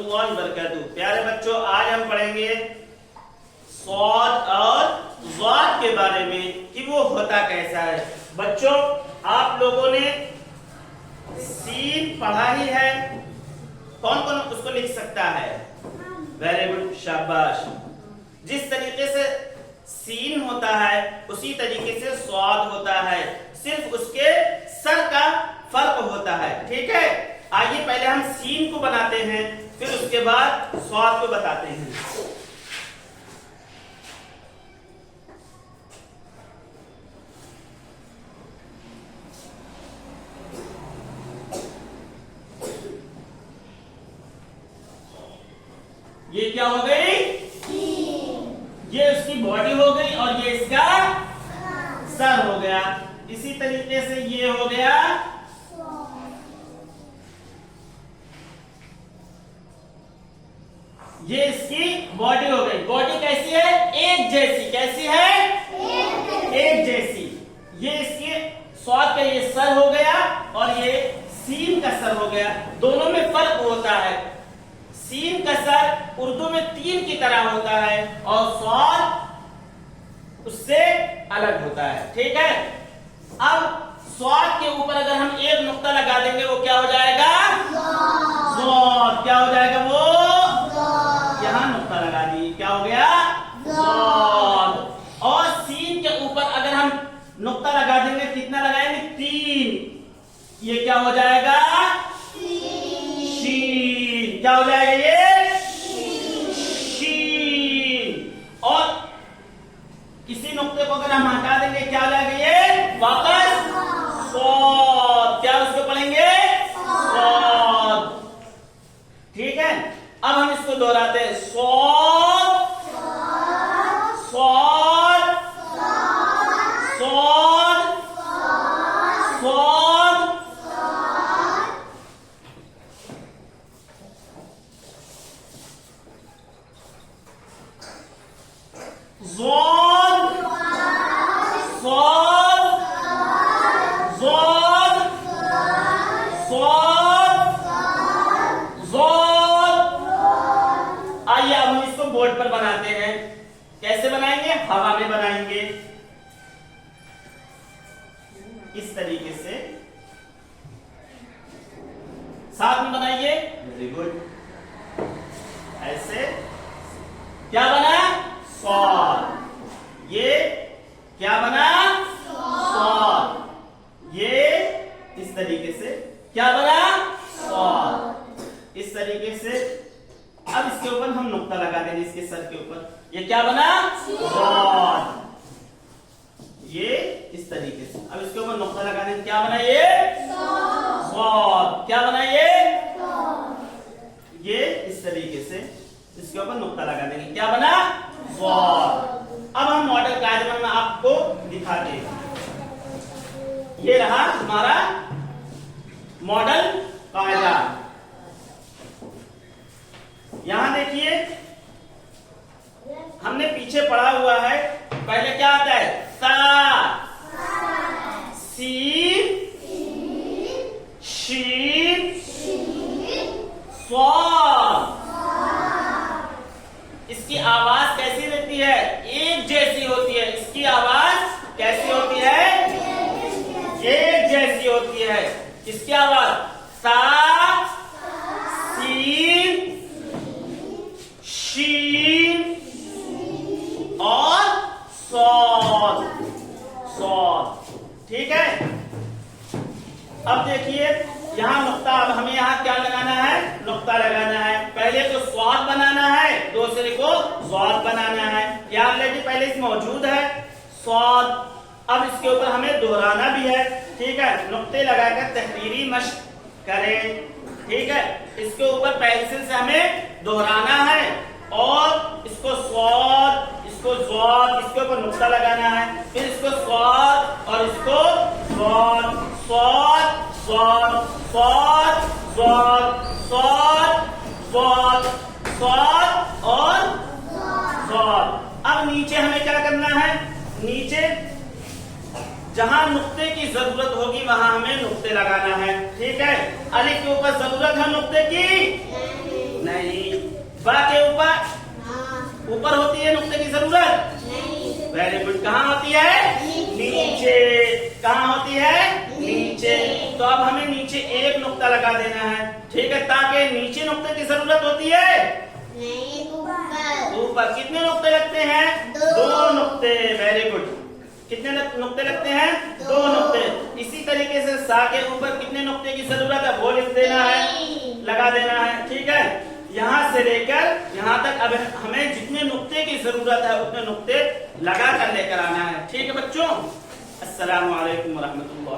रहमतुल्लाहि व बरकातुहू। प्यारे बच्चों, आज हम पढ़ेंगे स्वाद और ज़ाद के बारे में कि वो होता कैसा है। बच्चों, आप लोगों ने सीन पढ़ा ही है, कौन कौन उसको लिख सकता है? वेरी गुड, शाबाश। जिस तरीके से सीन होता है उसी तरीके से स्वाद होता है, सिर्फ उसके सर का फर्क होता है। ठीक है, आइए पहले हम सीन को बनाते हैं, फिर उसके बाद स्वाद को बताते हैं। ये क्या हो गई? ये उसकी बॉडी हो गई और ये इसका सर हो गया। इसी तरीके से ये हो गया ये इसकी बॉडी हो गई। बॉडी कैसी है? एक जैसी। कैसी है? एक जैसी। ये इसकी स्वाद का ये सर हो गया और ये सीन का सर हो गया। दोनों में फर्क होता है। सीन का सर उर्दू में तीन की तरह होता है और स्वाद उससे अलग होता है। ठीक है, अब स्वाद के ऊपर अगर हम एक नुक्ता लगा देंगे वो क्या हो जाएगा? स्वाद। क्या हो जाएगा वो? यहां नुक्ता लगा दी, क्या हो गया? स्वाद। और सीन के ऊपर अगर हम नुक्ता लगा देंगे, कितना लगाएंगे? तीन। ये क्या हो जाएगा? शीन। क्या हो जाएगा ये? शीन। और किसी नुक्ते को अगर हम हटा देंगे, क्या हो जाएगा ये? वापस स्वाद। क्या उसको पढ़ेंगे? स्वाद। ठीक है, अब हम इसको दोहराते हैं। स्वाद, स्वाद, स्वाद, स्वाद। ज़ाद, स्वाद, ज़ाद, स्वाद, ज़ाद। आइए अब हम इसको बोर्ड पर बनाते हैं। कैसे बनाएंगे? हवा में बनाएंगे, इस तरीके से। साथ में बनाइए। Very good. ऐसे क्या बना? स्वाद। ये क्या बना? स्वाद। ये इस तरीके से क्या बना? स्वाद। इस तरीके से अब इसके ऊपर हम नुक्ता लगा देंगे, इसके सर के ऊपर। ये क्या बना? स्वाद। ये इस तरीके से। अब इसके ऊपर नुक्ता लगा देंगे, क्या बना? ये स्वाद। क्या बना? ये इस तरीके से इसके ऊपर नुक्ता लगा देंगे, क्या बना? स्वाद। अब हम मॉडल कायदे में आपको दिखाते हैं। ये रहा हमारा मॉडल कायदा। यहां देखिए, हमने पीछे पढ़ा हुआ है। पहले क्या आता है? सा, सीन, शीन, स्वाद। इसकी आवाज कैसी रहती है? एक जैसी होती है। इसकी आवाज कैसी होती है? एक जैसी होती है। इसकी आवाज सा, सीन, शीन और स्वाद। स्वाद। ठीक है, अब देखिए यहां नुक्ता। अब हमें यहां क्या लगाना है? नुक्ता लगाना है। पहले तो स्वाद बनाना है, दूसरे को ज़ाद बनाना है। ये ऑलरेडी पहले इसमें मौजूद है स्वाद। अब इसके ऊपर हमें दोहराना भी है। ठीक है, नुक्ते लगाकर तहरीरी मश्क करें। ठीक है, इसके ऊपर पेंसिल से हमें दोहराना है और इसको स्वाद, इसको ज़ाद, इसके ऊपर नुक्ता लगाना है, फिर इसको स्वाद और इसको ज़ाद, स्वाद, स्वाद, स्वाद, स्वाद, स्वाद, स्वाद, स्वाद और ज़ाद। अब नीचे हमें क्या करना है? नीचे जहां नुक्ते की जरूरत होगी वहां हमें नुक्ते लगाना है। ठीक है, अलिफ के ऊपर जरूरत है नुक्ते की, नहीं। बा के ऊपर ऊपर होती है नुक्ते की जरूरत? Very good. कहाँ होती है? नीचे। कहाँ होती है? नीचे। तो अब हमें नीचे एक नुक्ता लगा देना है, ठीक है, ताकि नीचे नुक्ते की जरूरत होती है ऊपर। कितने नुक्ते लगते हैं? 2 नुक्ते। Very good. कितने नुक्ते लगते हैं? 2 नुक्ते। इसी तरीके से सा के ऊपर कितने नुक्ते की जरूरत है वो लिख देना है, लगा देना है, ठीक है। यहाँ से लेकर यहाँ तक अब हमें जितने नुक्ते की जरूरत है उतने नुक्ते लगा कर लेकर आना है, ठीक है बच्चों। अस्सलाम वालेकुम रहमतुल्लाह।